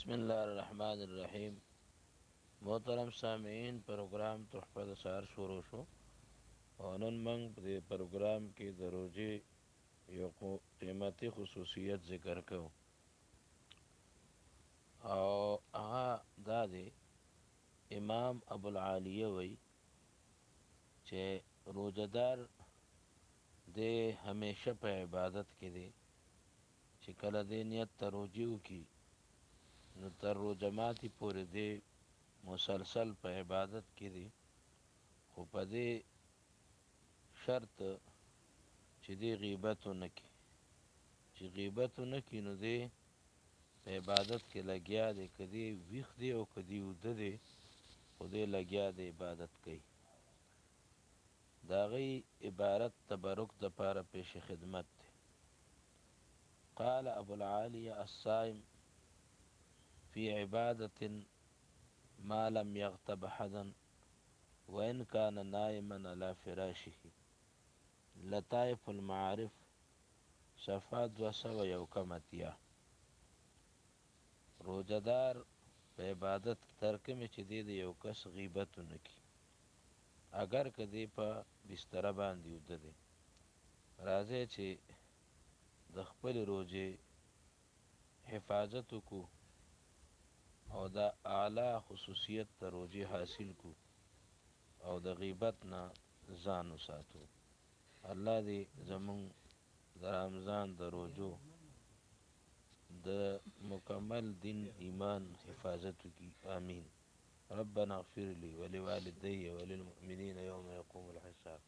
बिस्मिल्लाहिर्रहमानिर्रहीम। मोहतरम सामीन, प्रोग्राम तोहफ़ा सार शुरू शो और नन मंग दे प्रोग्राम के दरोजे यो क़ीमती खसूसियत ज़िक्र करूँ और आहा दादे इमाम अबुल आलिया वही चे रोज़ादार दे हमेशा पे इबादत के दे चिकल दे नियत तरोजीव की न तर जमाती पूरे दे मुसलसल पे इबादत की दे खो पदे शर्त ची दे ग़ीबत न की ची ग़ीबत न की नु दे पे इबादत के लग्या दे कदी विख दे और कदी उद दे खुदे लग्या दे इबादत कई दाग़ी इबारत तबरुक दपार पेश खिदमत थे। क़ाल अबुल आलिया अस्साइम फ़ी इबादतिन मा लम यग़्तब अहदन व इन कान नाइमन अला फ़िराशिही लताइफ़ुल मारिफ़ सफ़ा 201 रोज़ादार पे इबादत तर्क में चिदे दे यौ कस ग़ीबत न की अगर कदे पा बिस्तरा बांधी उद दे राजे चे द खपल रोजे हिफाजत को और द आला खसूसियत द रोजे हासिल को और द ग़ीबत ना ज़ान सातो। अल्लाह दे ज़मुन द रमज़ान द रोजो द मुकम्मल दिन ईमान हिफाजत की आमीन। रब्बना अग़फ़िर ली व लिवालिदैया व लिलमुअमिनीन यौम यक़ूमुल हिसाब।